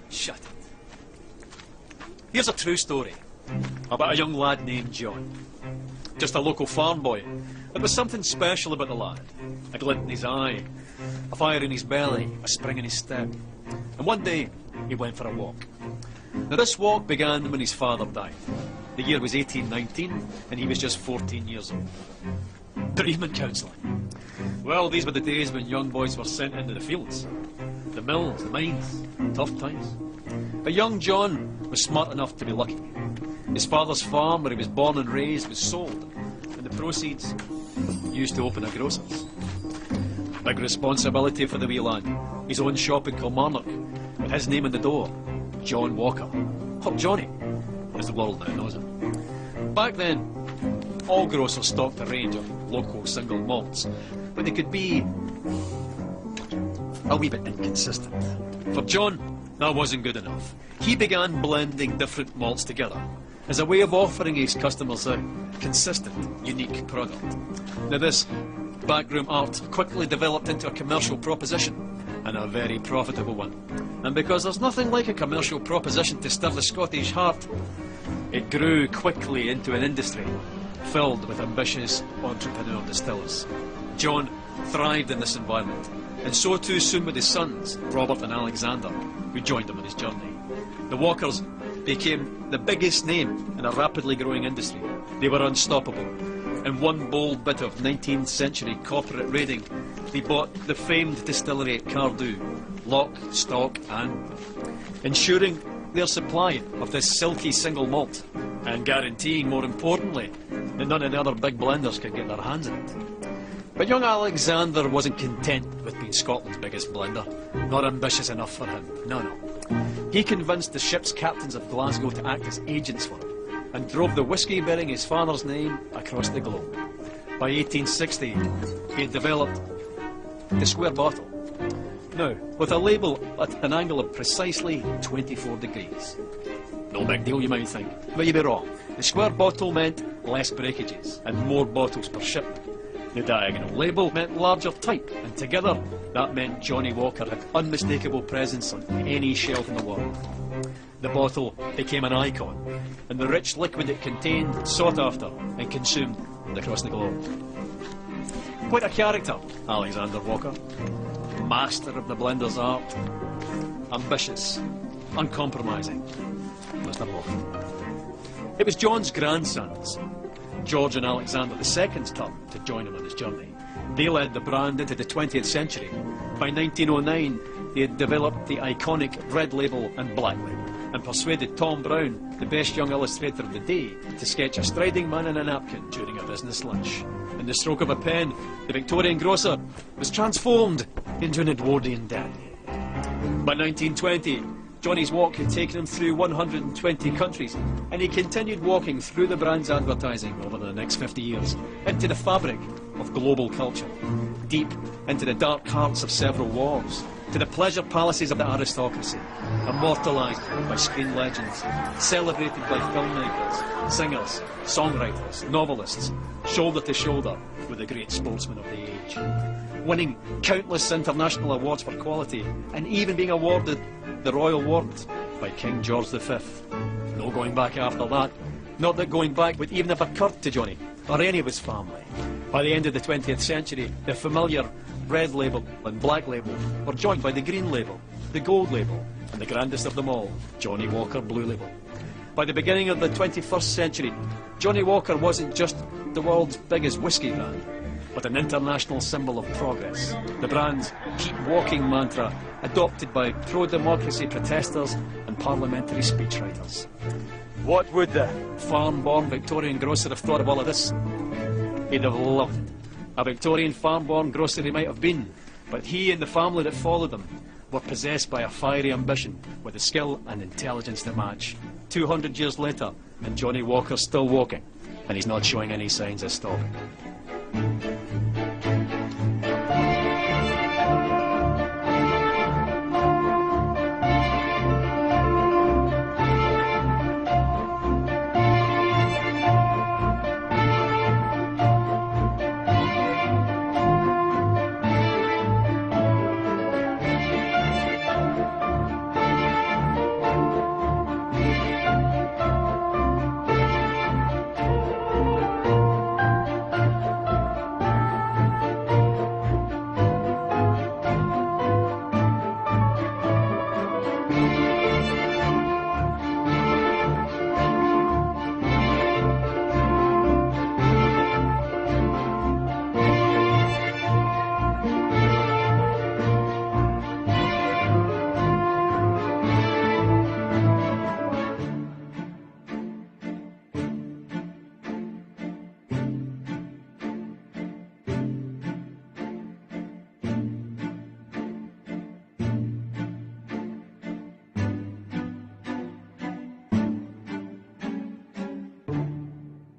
Shut it. Here's a true story about a young lad named John. Just a local farm boy. There was something special about the lad. A glint in his eye, a fire in his belly, a spring in his step. And one day, he went for a walk. Now this walk began when his father died. The year was 1819, and he was just 14 years old. Bereavement counselling. Well, these were the days when young boys were sent into the fields. The mills, the mines, tough times. But young John was smart enough to be lucky. His father's farm, where he was born and raised, was sold, and the proceeds used to open a grocer's. Big responsibility for the wee lad. His own shop in Kilmarnock, with his name on the door, John Walker, or Johnny, as the world now knows him. Back then, all grocers stocked a range of local single malts, but they could be a wee bit inconsistent. For John, that wasn't good enough. He began blending different malts together as a way of offering his customers a consistent, unique product. Now this backroom art quickly developed into a commercial proposition, and a very profitable one. And because there's nothing like a commercial proposition to stir the Scottish heart, it grew quickly into an industry filled with ambitious entrepreneur distillers. John thrived in this environment, and so too soon with his sons, Robert and Alexander, who joined him on his journey. The Walkers became the biggest name in a rapidly growing industry. They were unstoppable. In one bold bit of 19th century corporate raiding, they bought the famed distillery at Cardew, lock, stock and ensuring their supply of this silky single malt, and guaranteeing, more importantly, that none of the other big blenders could get their hands on it. But young Alexander wasn't content with being Scotland's biggest blender. Not ambitious enough for him, no. He convinced the ship's captains of Glasgow to act as agents for him, and drove the whisky bearing his father's name across the globe. By 1860, he had developed the square bottle. Now, with a label at an angle of precisely 24 degrees. No big deal, you might think, but you'd be wrong. The square bottle meant less breakages and more bottles per shipment. The diagonal label meant larger type, and together that meant Johnny Walker had unmistakable presence on any shelf in the world. The bottle became an icon, and the rich liquid it contained sought after and consumed across the globe. Quite a character, Alexander Walker. Master of the blender's art. Ambitious, uncompromising. Mr. Walker. It was John's grandsons, George and Alexander II's turn to join him on his journey. They led the brand into the 20th century. By 1909, they had developed the iconic red label and black label, and persuaded Tom Brown, the best young illustrator of the day, to sketch a striding man in a napkin during a business lunch. In the stroke of a pen, the Victorian grocer was transformed into an Edwardian dandy. By 1920, Johnny's walk had taken him through 120 countries, and he continued walking through the brand's advertising over the next 50 years, into the fabric of global culture, deep into the dark hearts of several wars, to the pleasure palaces of the aristocracy, immortalised by screen legends, celebrated by filmmakers, singers, songwriters, novelists, shoulder to shoulder with the great sportsmen of the age, winning countless international awards for quality, and even being awarded the Royal Warrant by King George V. No going back after that. Not that going back would even have occurred to Johnny, or any of his family. By the end of the 20th century, the familiar red label and black label were joined by the green label, the gold label, and the grandest of them all, Johnny Walker Blue Label. By the beginning of the 21st century, Johnny Walker wasn't just the world's biggest whisky brand, but an international symbol of progress. The brand's keep walking mantra, adopted by pro-democracy protesters and parliamentary speechwriters. What would the farm-born Victorian grocer have thought of all of this? He'd have loved it. A Victorian farm-born grocer he might have been, but he and the family that followed him were possessed by a fiery ambition with the skill and intelligence to match. 200 years later, and Johnny Walker's still walking, and he's not showing any signs of stopping.